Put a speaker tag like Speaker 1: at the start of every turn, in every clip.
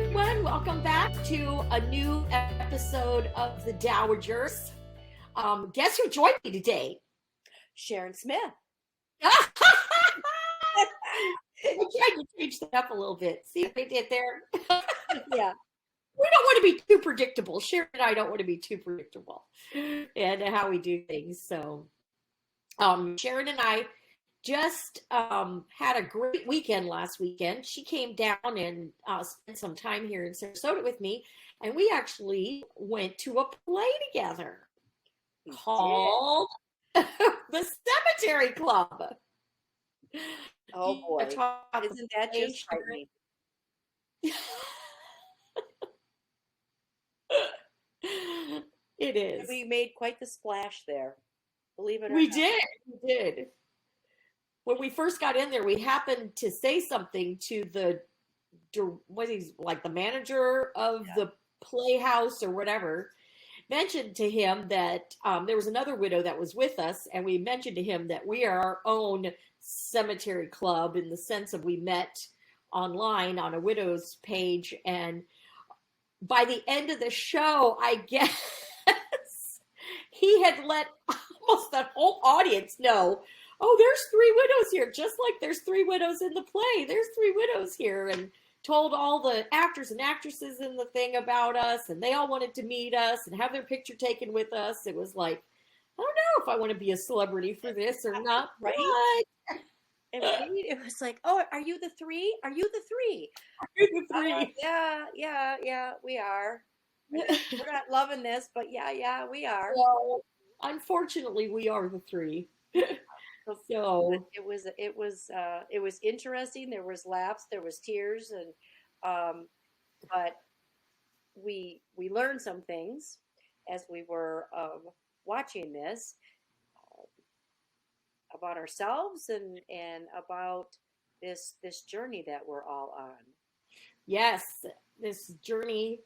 Speaker 1: everyone. Welcome back to a new episode of The Dowagers. Guess who joined me today?
Speaker 2: Sharon Smith.
Speaker 1: I tried to change that up a little bit. See what I did there?
Speaker 2: Yeah.
Speaker 1: We don't want to be too predictable. Sharon and I don't want to be too predictable and how we do things. So, Sharon and I just had a great weekend last weekend. She came down and spent some time here in Sarasota with me, and we actually went to a play together called the Cemetery Club.
Speaker 2: Oh boy, isn't that just frightening?
Speaker 1: It is.
Speaker 2: We made quite the splash there, believe it or
Speaker 1: We
Speaker 2: not.
Speaker 1: did. We did. When we first got in there, we happened to say something to what he's like the manager of the playhouse or whatever. Mentioned to him that there was another widow that was with us, and we mentioned to him that we are our own cemetery club in the sense of we met online on a widow's page, and by the end of the show, I guess he had let almost the whole audience know, oh, there's three widows here, just like there's three widows in the play. There's three widows here, and told all the actors and actresses in the thing about us, and they all wanted to meet us and have their picture taken with us. It was like, I don't know if I want to be a celebrity for this or not.
Speaker 2: Right? It was like, oh, are you the three? Are you the three?
Speaker 1: Are you the three?
Speaker 2: Yeah, we are. We're not loving this, but yeah, we are.
Speaker 1: Well, unfortunately, we are the three. So
Speaker 2: It was interesting. There was laughs, there was tears, and but we learned some things as we were watching this about ourselves and about this journey that we're all on.
Speaker 1: yes, this journey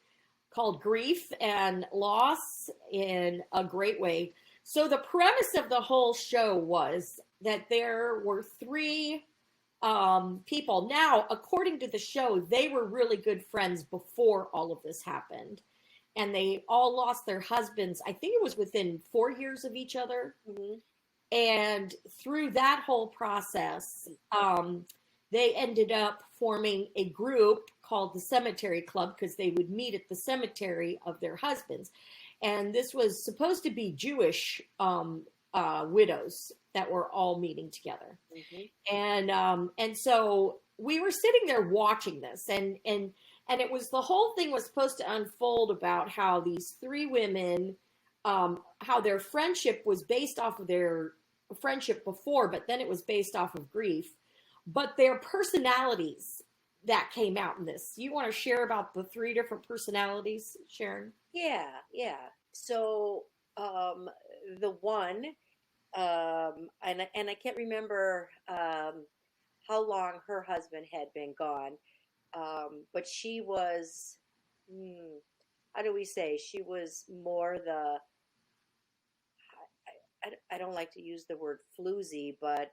Speaker 1: called grief and loss in a great way. So the premise of the whole show was that there were three people. Now, according to the show, they were really good friends before all of this happened. And they all lost their husbands. I think it was within 4 years of each other.
Speaker 2: Mm-hmm.
Speaker 1: And through that whole process, they ended up forming a group called the Cemetery Club because they would meet at the cemetery of their husbands. And this was supposed to be Jewish widows that were all meeting together.
Speaker 2: Mm-hmm.
Speaker 1: And so we were sitting there watching this, and it was the whole thing was supposed to unfold about how these three women, how their friendship was based off of their friendship before, but then it was based off of grief. But their personalities that came out in this. You want to share about the three different personalities, Sharon?
Speaker 2: Yeah. So the one, and I can't remember how long her husband had been gone, but she was, how do we say? She was more the. I don't like to use the word floozy, but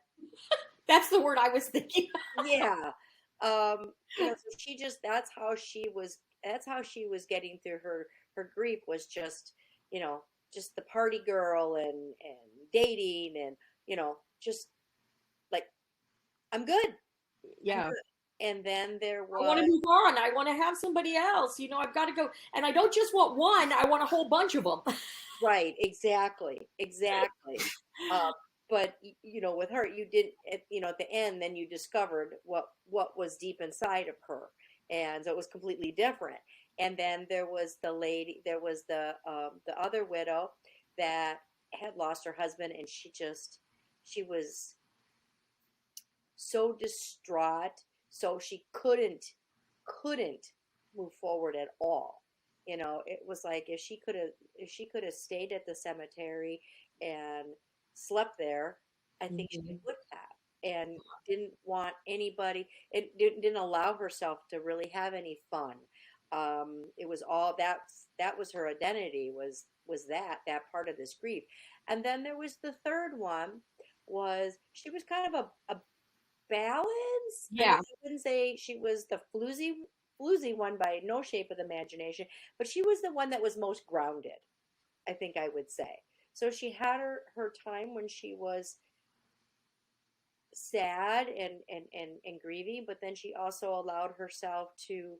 Speaker 1: that's the word I was thinking.
Speaker 2: Yeah. So she just that's how she was getting through her grief was just, just the party girl and dating and, just like I'm good.
Speaker 1: Yeah.
Speaker 2: I'm good. And then there was
Speaker 1: I want to move on. I want to have somebody else. I've got to go. And I don't just want one, I want a whole bunch of them.
Speaker 2: Right, exactly. But with her, you did at the end, then you discovered what was deep inside of her, and so it was completely different. And then there was there was the other widow that had lost her husband, and she was so distraught, so she couldn't move forward at all. It was like if she could have stayed at the cemetery and slept there, I think she would have, and didn't want anybody. It didn't allow herself to really have any fun. It was all that was her identity was that part of this grief. And then there was the third one, was she was kind of a balance.
Speaker 1: Yeah.
Speaker 2: I wouldn't say she was the floozy floozy one by no shape of the imagination, but she was the one that was most grounded, I think I would say. So she had her time when she was sad and grieving, but then she also allowed herself to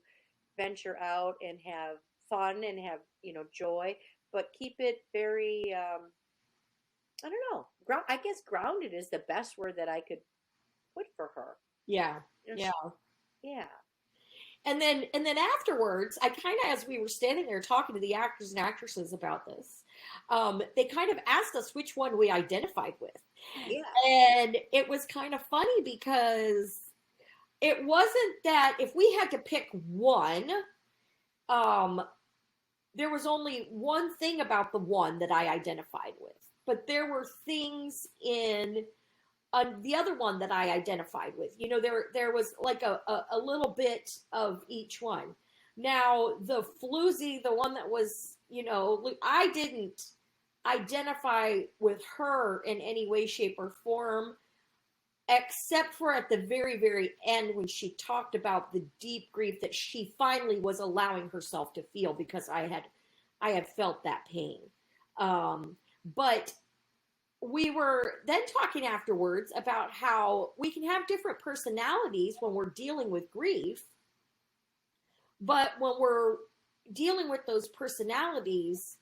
Speaker 2: venture out and have fun and have, joy, but keep it very, I don't know, I guess grounded is the best word that I could put for her.
Speaker 1: Yeah.
Speaker 2: You know,
Speaker 1: Yeah.
Speaker 2: yeah.
Speaker 1: And then afterwards, I kind of, as we were standing there talking to the actors and actresses about this, they kind of asked us which one we identified with.
Speaker 2: Yeah.
Speaker 1: And it was kind of funny because it wasn't that if we had to pick one, um, there was only one thing about the one that I identified with. But there were things in the other one that I identified with. There was like a little bit of each one. Now the floozy, the one that was, I didn't identify with her in any way, shape, or form, except for at the very, very end when she talked about the deep grief that she finally was allowing herself to feel because I had felt that pain. But we were then talking afterwards about how we can have different personalities when we're dealing with grief, but when we're dealing with those personalities,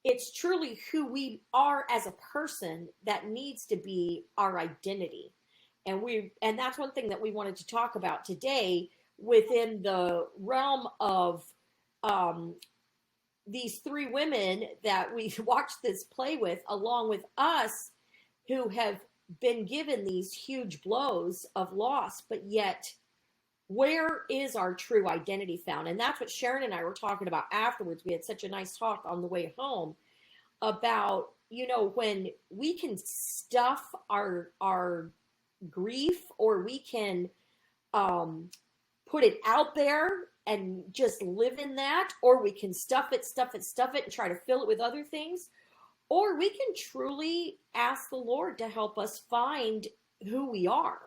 Speaker 1: it's truly who we are as a person that needs to be our identity. And that's one thing that we wanted to talk about today within the realm of um, these three women that we watched this play with, along with us, who have been given these huge blows of loss, but yet where is our true identity found? And that's what Sharon and I were talking about afterwards. We had such a nice talk on the way home about, when we can stuff our grief, or we can put it out there and just live in that, or we can stuff it and try to fill it with other things, or we can truly ask the Lord to help us find who we are.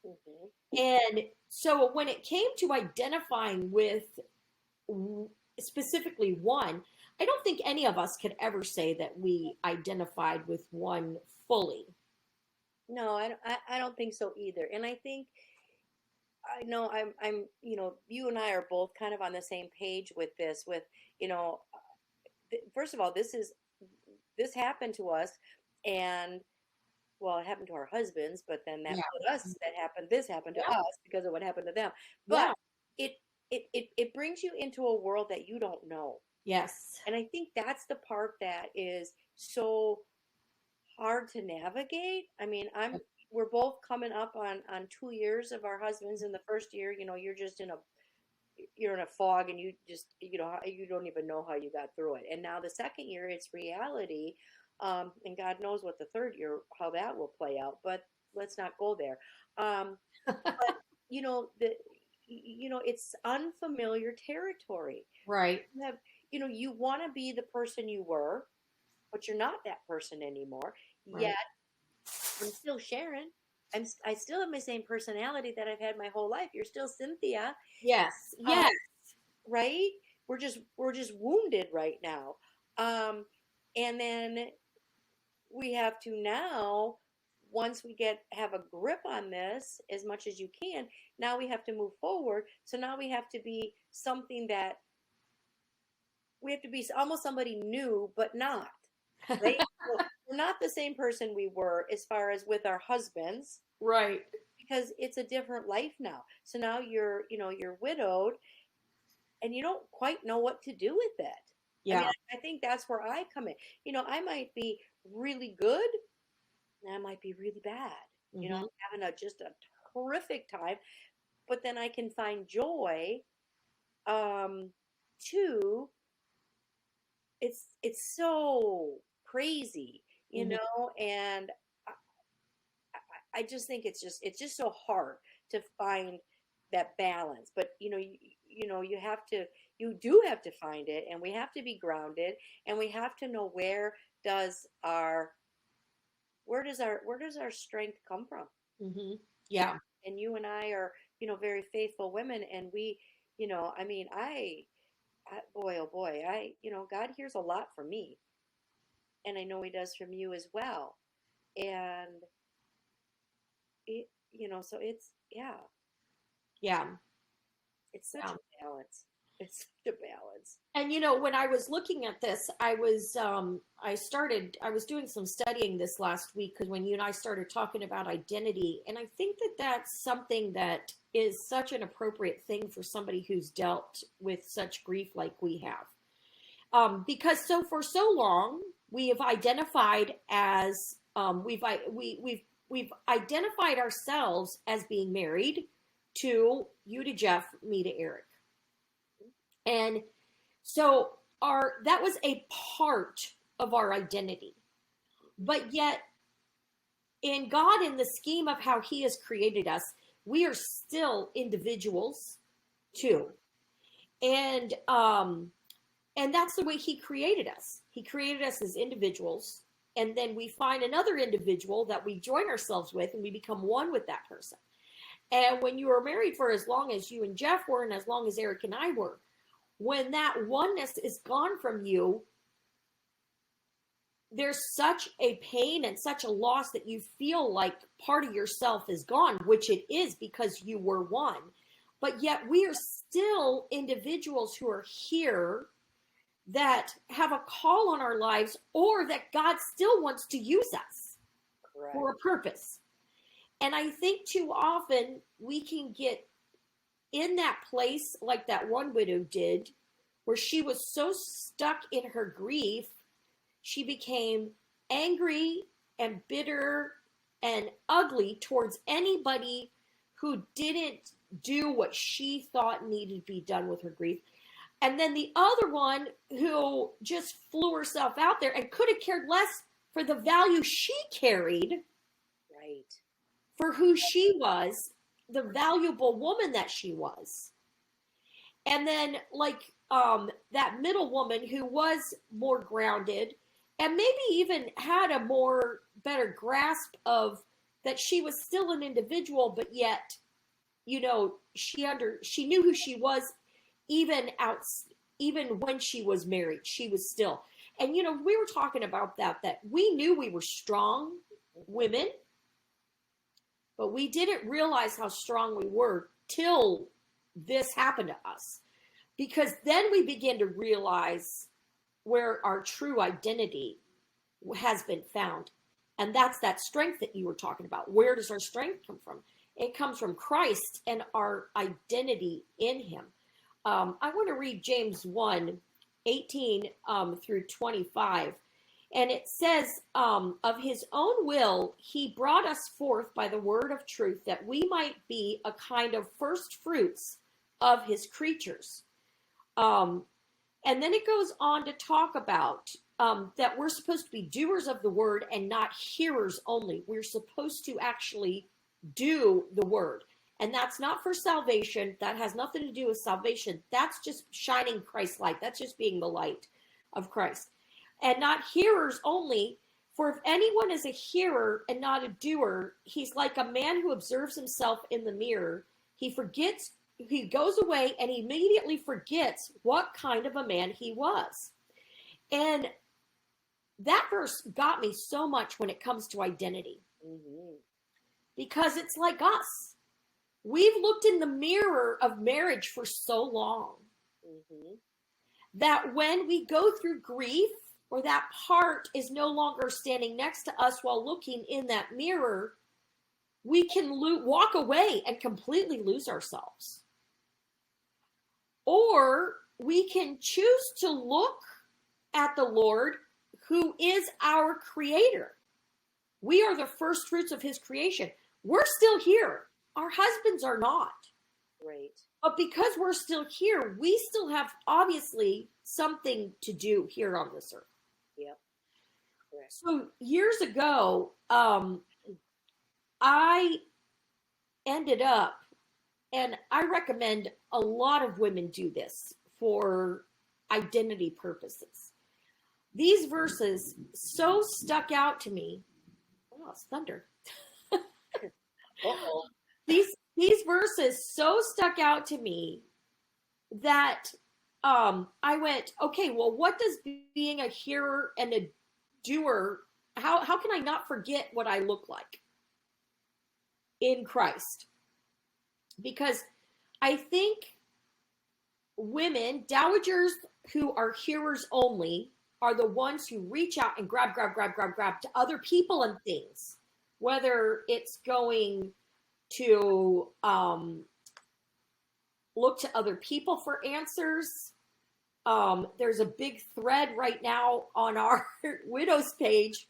Speaker 2: Mm-hmm.
Speaker 1: And so when it came to identifying with specifically one, I don't think any of us could ever say that we identified with one fully.
Speaker 2: No, I don't think so either. And I think I know you and I are both kind of on the same page with this. With you know, first of all, this happened to us, and well, it happened to our husbands, but then that
Speaker 1: Yeah.
Speaker 2: put us that happened. This happened to
Speaker 1: Yeah.
Speaker 2: us because of what happened to them. But
Speaker 1: Yeah.
Speaker 2: it it brings you into a world that you don't know,
Speaker 1: Yes.
Speaker 2: and I think that's the part that is so hard to navigate. I mean, we're both coming up on 2 years of our husbands. In the first year, you're in a fog, and you just you don't even know how you got through it. And now the second year, it's reality, and God knows what the third year how that will play out. But let's not go there. But the it's unfamiliar territory.
Speaker 1: Right.
Speaker 2: You have you want to be the person you were, but you're not that person anymore.
Speaker 1: Right.
Speaker 2: Yet I'm still Sharon. I still have my same personality that I've had my whole life. You're still Cynthia,
Speaker 1: Yes.
Speaker 2: um,
Speaker 1: Yes.
Speaker 2: right? We're just wounded right now, and then we have to now. Once we have a grip on this as much as you can, now we have to move forward. So now we have to be something that we have to be almost somebody new, but not right. So we're not the same person we were as far as with our husbands
Speaker 1: Right.
Speaker 2: because it's a different life now. So now you're widowed and you don't quite know what to do with it. I mean,
Speaker 1: Yeah.
Speaker 2: I think that's where I come in. I might be really good and I might be really bad.
Speaker 1: Hmm.
Speaker 2: Having just a terrific time, but then I can find joy um too. It's so crazy,
Speaker 1: Hmm.
Speaker 2: and I just think it's just so hard to find that balance. But you do have to find it, and we have to be grounded, and we have to know does our where does our strength come from?
Speaker 1: Hmm.
Speaker 2: And
Speaker 1: Yeah.
Speaker 2: and you and I are very faithful women, and I mean, boy, oh boy, God hears a lot from me, and I know He does from you as well. And so yeah,
Speaker 1: Yeah.
Speaker 2: it's such
Speaker 1: Yeah.
Speaker 2: a balance. It's such a balance.
Speaker 1: And when I was looking at this, I was doing some studying this last week because when you and I started talking about identity, and I think that that's something that is such an appropriate thing for somebody who's dealt with such grief like we have. Because for so long we have identified as we've identified ourselves as being married to you, to Jeff, me, to Eric, and so our that was a part of our identity. But yet in God, in the scheme of how He has created us, we are still individuals too. And and that's the way He created us. He created us as individuals, and then we find another individual that we join ourselves with, and we become one with that person. And when you were married for as long as you and Jeff were, and as long as Eric and I were, when that oneness is gone from you, there's such a pain and such a loss that you feel like part of yourself is gone, which it is because you were one. But yet we are still individuals who are here that have a call on our lives, or that God still wants to use us
Speaker 2: Correct.
Speaker 1: for a purpose. And I think too often we can get in that place like that one widow did, where she was so stuck in her grief, she became angry and bitter and ugly towards anybody who didn't do what she thought needed to be done with her grief. And then the other one who just flew herself out there and could have cared less for the value she carried,
Speaker 2: right,
Speaker 1: for who she was, the valuable woman that she was. And then that middle woman who was more grounded and maybe even had a more better grasp of that she was still an individual, but yet, she knew who she was even when she was married, she was still. And we were talking about that we knew we were strong women, but we didn't realize how strong we were till this happened to us. Because then we begin to realize where our true identity has been found. And that's that strength that you were talking about. Where does our strength come from? It comes from Christ and our identity in Him. I want to read James 1:18 through 25. And it says, of His own will, He brought us forth by the word of truth, that we might be a kind of first fruits of His creatures. And then it goes on to talk about that we're supposed to be doers of the word and not hearers only. We're supposed to actually do the word. And that's not for salvation. That has nothing to do with salvation. That's just shining Christ's light. That's just being the light of Christ. And not hearers only, for if anyone is a hearer and not a doer, he's like a man who observes himself in the mirror. He goes away and immediately forgets what kind of a man he was. And that verse got me so much when it comes to identity.
Speaker 2: Mm-hmm.
Speaker 1: Because it's like us. We've looked in the mirror of marriage for so long, mm-hmm, that when we go through grief, or that part is no longer standing next to us while looking in that mirror, we can walk away and completely lose ourselves. Or we can choose to look at the Lord, who is our creator. We are the first fruits of His creation. We're still here. Our husbands are not.
Speaker 2: Right.
Speaker 1: But because we're still here, we still have obviously something to do here on this earth.
Speaker 2: Yep. Correct.
Speaker 1: So years ago, I ended up, and I recommend a lot of women do this for identity purposes. These verses so stuck out to me. Oh, it's thunder.
Speaker 2: Uh-oh.
Speaker 1: These verses so stuck out to me that I went, okay, well, what does being a hearer and a doer, how can I not forget what I look like in Christ? Because I think women, dowagers who are hearers only, are the ones who reach out and grab to other people and things, whether it's going to look to other people for answers. There's a big thread right now on our widows page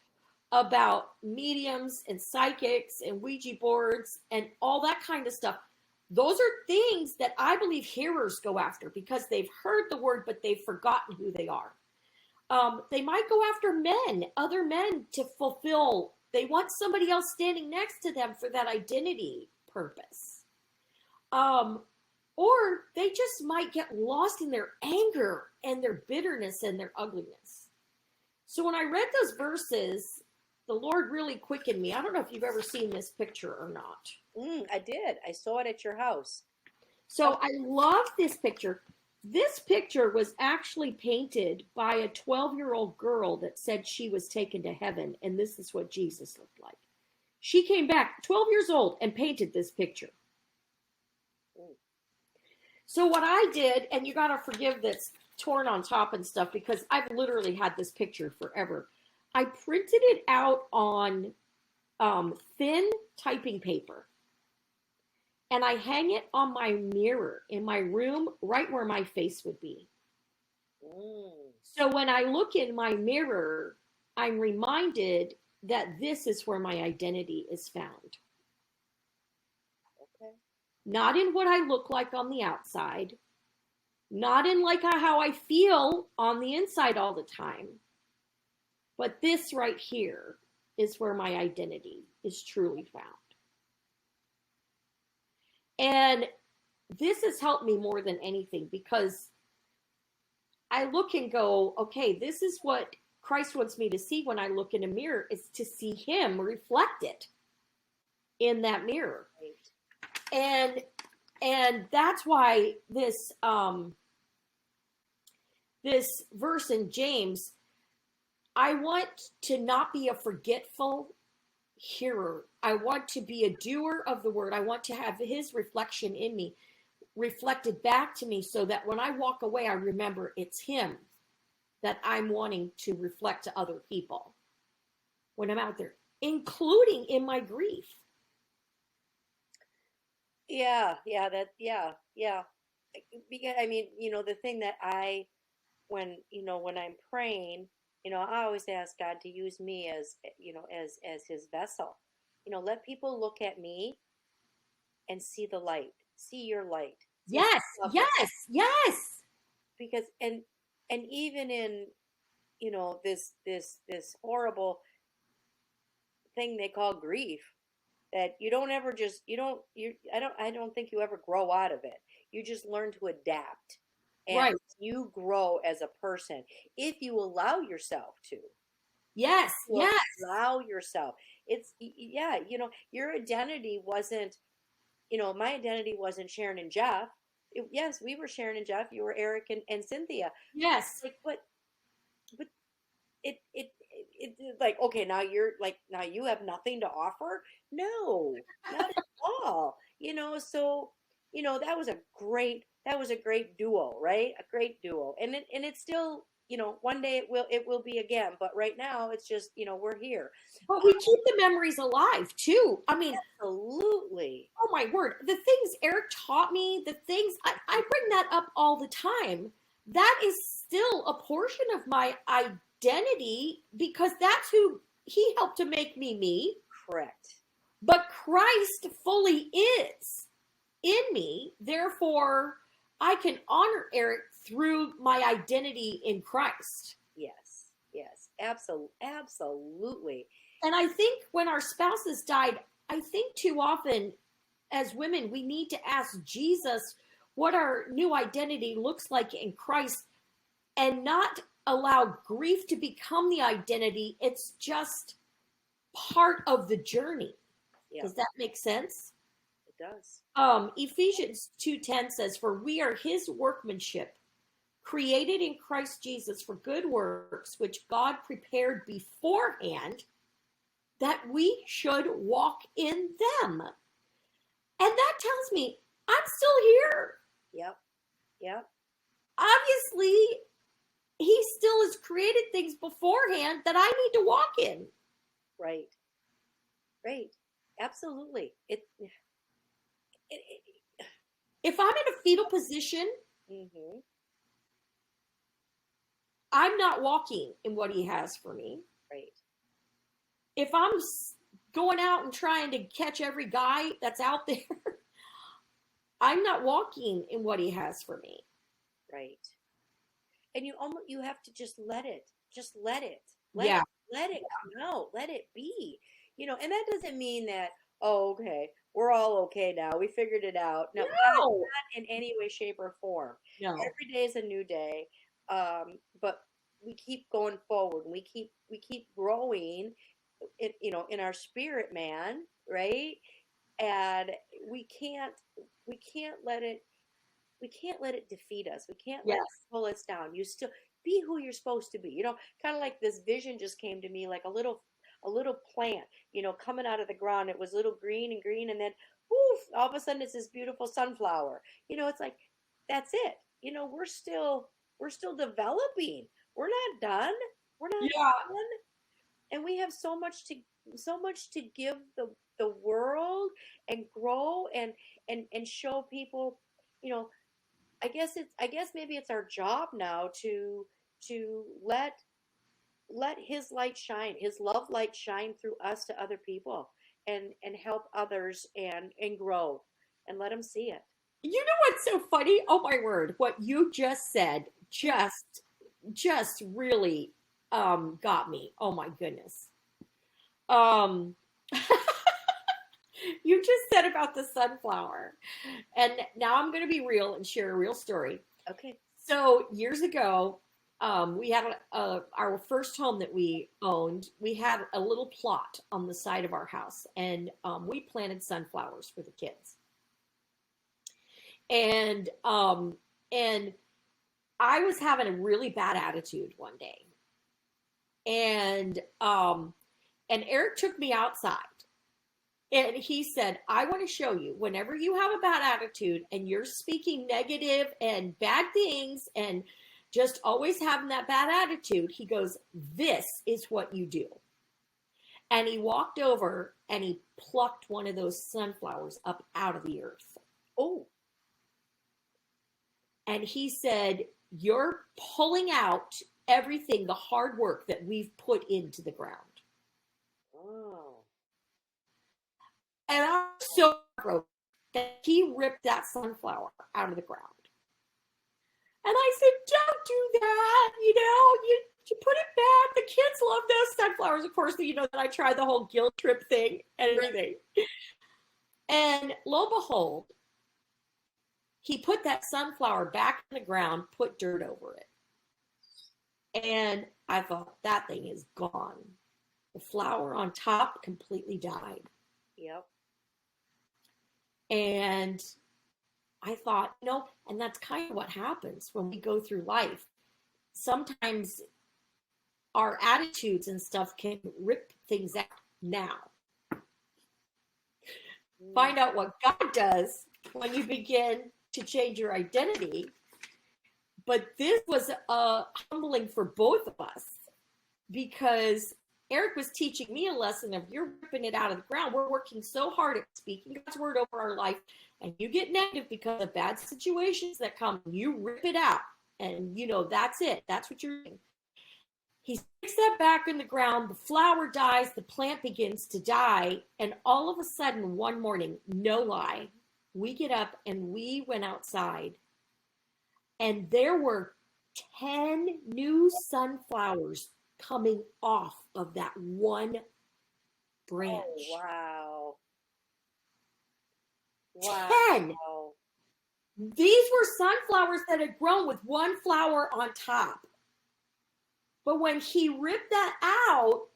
Speaker 1: about mediums and psychics and Ouija boards and all that kind of stuff. Those are things that I believe hearers go after because they've heard the word, but they've forgotten who they are. They might go after men, other men to fulfill. They want somebody else standing next to them for that identity purpose. Or they just might get lost in their anger and their bitterness and their ugliness. So when I read those verses, the Lord really quickened me. I don't know if you've ever seen this picture or not.
Speaker 2: I did. I saw it at your house.
Speaker 1: So I love this picture. This picture was actually painted by a 12-year-old girl that said she was taken to heaven, and this is what Jesus looked like. She came back 12 years old and painted this picture. So what I did, and you got to forgive this torn on top and stuff because I've literally had this picture forever. I printed it out on thin typing paper. And I hang it on my mirror in my room, right where my face would be. So when I look in my mirror, I'm reminded that this is where my identity is found.
Speaker 2: Okay.
Speaker 1: Not in what I look like on the outside, not in like how I feel on the inside all the time, but this right here is where my identity is truly found. And this has helped me more than anything because I look and go, okay, this is what Christ wants me to see when I look in a mirror, is to see him reflected in that mirror. Right. And that's why this this verse in James, I want to not be a forgetful hearer. I want to be a doer of the word. I want to have his reflection in me, reflected back to me, so that when I walk away, I remember it's him that I'm wanting to reflect to other people when I'm out there, including in my grief.
Speaker 2: Yeah. Because I mean, the thing that when I'm praying, I always ask God to use me as, as his vessel. Let people look at me and see the light, see your light. See
Speaker 1: Yes.
Speaker 2: Because, and even in, this horrible thing they call grief, that you don't ever just, I don't think you ever grow out of it. You just learn to adapt. And
Speaker 1: right.
Speaker 2: You grow as a person if you allow yourself to.
Speaker 1: Yes.
Speaker 2: Allow yourself. It's, your identity wasn't, my identity wasn't Sharon and Jeff. Yes, we were Sharon and Jeff. You were Eric and Cynthia.
Speaker 1: Yes.
Speaker 2: But it like, okay, now you have nothing to offer. No, not at all. So, that was a great duo, right? A great duo. And it's still, one day it will be again, but right now it's just, we're here.
Speaker 1: But we keep the memories alive too. I mean,
Speaker 2: absolutely.
Speaker 1: Oh my word. The things Eric taught me, the things I bring that up all the time. That is still a portion of my identity because that's who he helped to make me.
Speaker 2: Correct.
Speaker 1: But Christ fully is in me. Therefore, I can honor Eric through my identity in Christ.
Speaker 2: Yes. Absolutely.
Speaker 1: And I think when our spouses died, I think too often as women, we need to ask Jesus what our new identity looks like in Christ and not allow grief to become the identity. It's just part of the journey. Yeah. Does that make sense?
Speaker 2: It does.
Speaker 1: Ephesians 2:10 says, "For we are his workmanship, created in Christ Jesus for good works, which God prepared beforehand that we should walk in them." And that tells me I'm still here.
Speaker 2: Yep. Yep.
Speaker 1: Obviously, he still has created things beforehand that I need to walk in.
Speaker 2: Right. Right. Absolutely.
Speaker 1: If I'm in a fetal position,
Speaker 2: Mm-hmm.
Speaker 1: I'm not walking in what he has for me.
Speaker 2: Right.
Speaker 1: If I'm going out and trying to catch every guy that's out there, I'm not walking in what he has for me.
Speaker 2: Right. And you have to just let it. Just let it.
Speaker 1: Yeah.
Speaker 2: Let it come out. Let it be. And that doesn't mean that, oh, okay, we're all okay now. We figured it out. No, not
Speaker 1: No.
Speaker 2: in any way, shape, or form.
Speaker 1: No.
Speaker 2: Every day is a new day. But we keep going forward. We keep growing in our spirit, man, right? And we can't let it defeat us. We can't let it
Speaker 1: Yes.
Speaker 2: pull us down. You still be who you're supposed to be. Kind of like this vision just came to me, like a little plant, coming out of the ground. It was a little green, and then poof, all of a sudden it's this beautiful sunflower. It's like that's it. We're still developing. We're not done. We're not
Speaker 1: Yeah.
Speaker 2: done. And we have so much to give the world and grow and show people, you know, I guess maybe it's our job now to let his light shine, his love light shine through us to other people and help others and grow and let them see it.
Speaker 1: You know what's so funny? Oh my word. What you just said just really got me. Oh my goodness. Um you just said about the sunflower. And now I'm going to be real and share a real story.
Speaker 2: Okay.
Speaker 1: So years ago, we had our first home that we owned. We had a little plot on the side of our house, and we planted sunflowers for the kids. And I was having a really bad attitude one day, and Eric took me outside. And he said, "I want to show you, whenever you have a bad attitude and you're speaking negative and bad things and just always having that bad attitude," he goes, "this is what you do." And he walked over and he plucked one of those sunflowers up out of the earth.
Speaker 2: Oh.
Speaker 1: And he said, "You're pulling out everything, the hard work that we've put into the ground."
Speaker 2: Oh.
Speaker 1: And I'm so broke that he ripped that sunflower out of the ground. And I said, "Don't do that. You put it back. The kids love those sunflowers." Of course, that I tried the whole guilt trip thing and everything. And lo and behold, he put that sunflower back in the ground, put dirt over it. And I thought, that thing is gone. The flower on top completely died.
Speaker 2: Yep.
Speaker 1: And I thought, and that's kind of what happens when we go through life. Sometimes our attitudes and stuff can rip things out now. Find out what God does when you begin to change your identity. But this was humbling for both of us, because Eric was teaching me a lesson of, you're ripping it out of the ground. We're working so hard at speaking God's word over our life, and you get negative because of bad situations that come. You rip it out, and that's it. That's what you're doing. He sticks that back in the ground. The flower dies. The plant begins to die. And all of a sudden, one morning, no lie, we get up and we went outside, and there were 10 new sunflowers coming off of that one branch.
Speaker 2: Oh, wow.
Speaker 1: 10. These were sunflowers that had grown with one flower on top. But when he ripped that out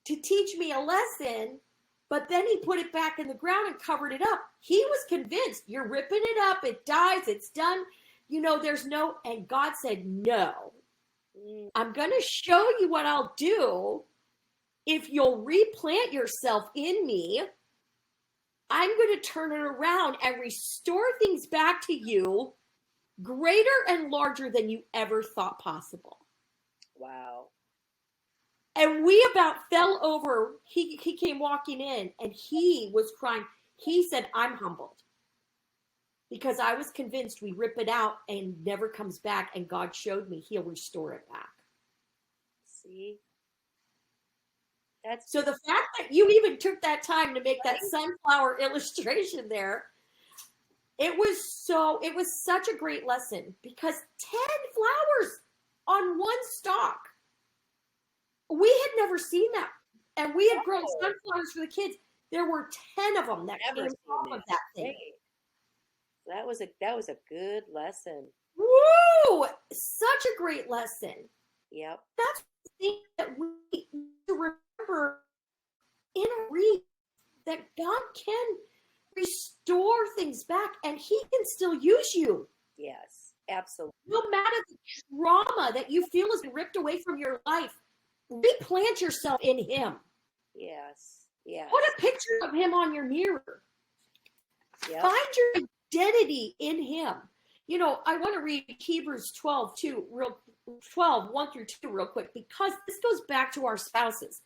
Speaker 1: to teach me a lesson, But then he put it back in the ground and covered it up. He was convinced, you're ripping it up, it dies, it's done. There's no, and God said, no, I'm going to show you what I'll do. If you'll replant yourself in me, I'm going to turn it around and restore things back to you greater and larger than you ever thought possible.
Speaker 2: Wow.
Speaker 1: And we about fell over. He came walking in and he was crying. He said, I'm humbled because I was convinced we rip it out and never comes back. And God showed me he'll restore it back.
Speaker 2: See?
Speaker 1: So the fact that you even took that time to make that sunflower illustration there, it was such a great lesson because 10 flowers on one stalk. We had never seen that. And we had grown sunflowers for the kids. There were 10 of them that came off of that thing.
Speaker 2: Right. That was a good lesson.
Speaker 1: Woo! Such a great lesson.
Speaker 2: Yep.
Speaker 1: That's the thing that we need to remember in a read, that God can restore things back and he can still use you.
Speaker 2: Yes, absolutely.
Speaker 1: No matter the trauma that you feel has been ripped away from your life, replant yourself in him.
Speaker 2: Yes. Yes.
Speaker 1: Put a picture of him on your mirror.
Speaker 2: Yep.
Speaker 1: Find your identity in him. I want to read Hebrews 12, 1 through 2 real quick, because this goes back to our spouses.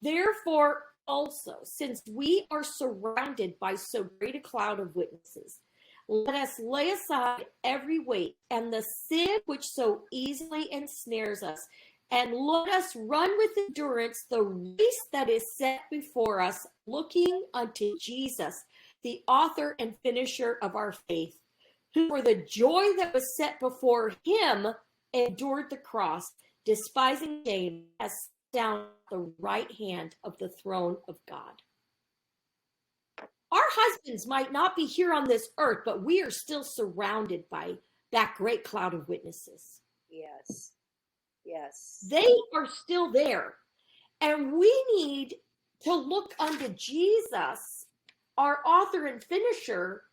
Speaker 1: Therefore, also, since we are surrounded by so great a cloud of witnesses, let us lay aside every weight and the sin which so easily ensnares us, and let us run with endurance the race that is set before us, looking unto Jesus, the author and finisher of our faith, who for the joy that was set before him endured the cross, despising shame, as down the right hand of the throne of God. Our husbands might not be here on this earth, but we are still surrounded by that great cloud of witnesses.
Speaker 2: Yes. Yes.
Speaker 1: They are still there. And we need to look unto Jesus, our author and finisher,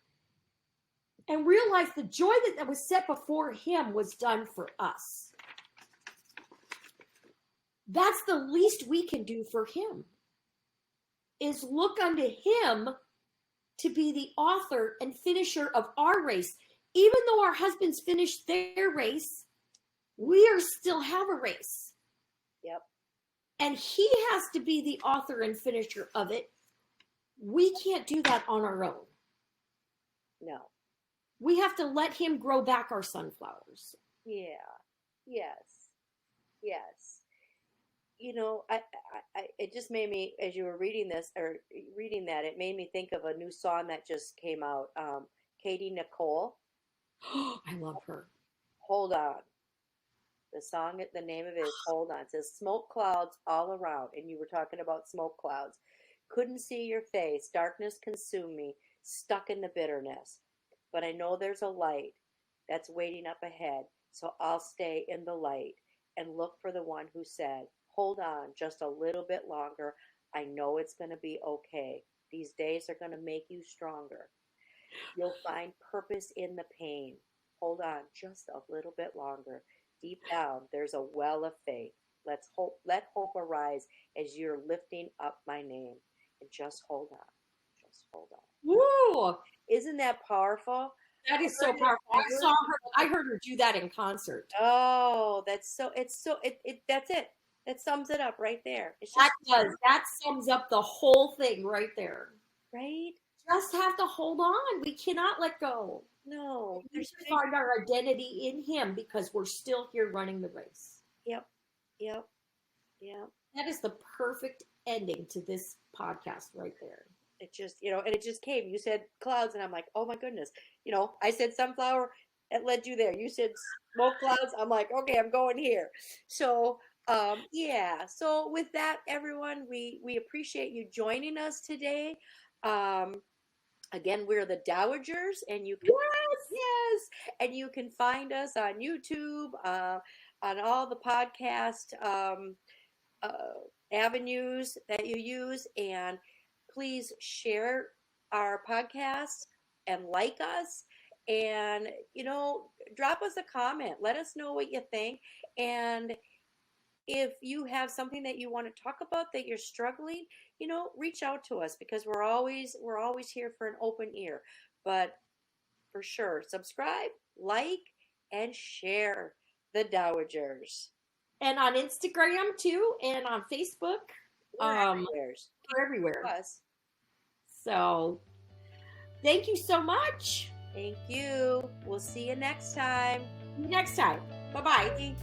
Speaker 1: and realize the joy that was set before him was done for us. That's the least we can do for him, is look unto him to be the author and finisher of our race. Even though our husbands finished their race, we still have a race.
Speaker 2: Yep.
Speaker 1: And he has to be the author and finisher of it. We can't do that on our own.
Speaker 2: No.
Speaker 1: We have to let him grow back our sunflowers.
Speaker 2: Yeah. Yes. Yes. I it just made me, as you were reading this or reading that, it made me think of a new song that just came out. Katie Nicole.
Speaker 1: I love her.
Speaker 2: Hold On. The name of it is Hold On. It says, smoke clouds all around. And you were talking about smoke clouds. Couldn't see your face. Darkness consumed me. Stuck in the bitterness. But I know there's a light that's waiting up ahead. So I'll stay in the light and look for the one who said, hold on just a little bit longer. I know it's going to be okay. These days are going to make you stronger. You'll find purpose in the pain. Hold on just a little bit longer. Deep down, there's a well of faith. Let hope arise as you're lifting up my name. And just hold on. Just hold on.
Speaker 1: Woo!
Speaker 2: Isn't that powerful?
Speaker 1: That is so powerful. I heard her do that in concert.
Speaker 2: Oh, that's it. That sums it up right there.
Speaker 1: That sums up the whole thing right there.
Speaker 2: Right?
Speaker 1: Just have to hold on. We cannot let go.
Speaker 2: No.
Speaker 1: We should find our identity in him because we're still here running the race.
Speaker 2: Yep.
Speaker 1: That is the perfect ending to this podcast right there.
Speaker 2: It just, and it just came. You said clouds, and I'm like, oh my goodness. I said sunflower, it led you there. You said smoke clouds. I'm like, okay, I'm going here. So, yeah. So with that, everyone, we appreciate you joining us today. Again, we're the Dowagers, and you can, yes, and you can find us on YouTube, on all the podcast avenues that you use, and please share our podcast and like us, and drop us a comment. Let us know what you think. And if you have something that you want to talk about that you're struggling, reach out to us, because we're always here for an open ear. But for sure, subscribe, like, and share the Dowagers.
Speaker 1: And on Instagram too, and on Facebook.
Speaker 2: We're everywhere.
Speaker 1: We're everywhere.
Speaker 2: Us.
Speaker 1: So thank you so much.
Speaker 2: Thank you. We'll see you next time.
Speaker 1: See you next time. Bye-bye.
Speaker 2: Bye.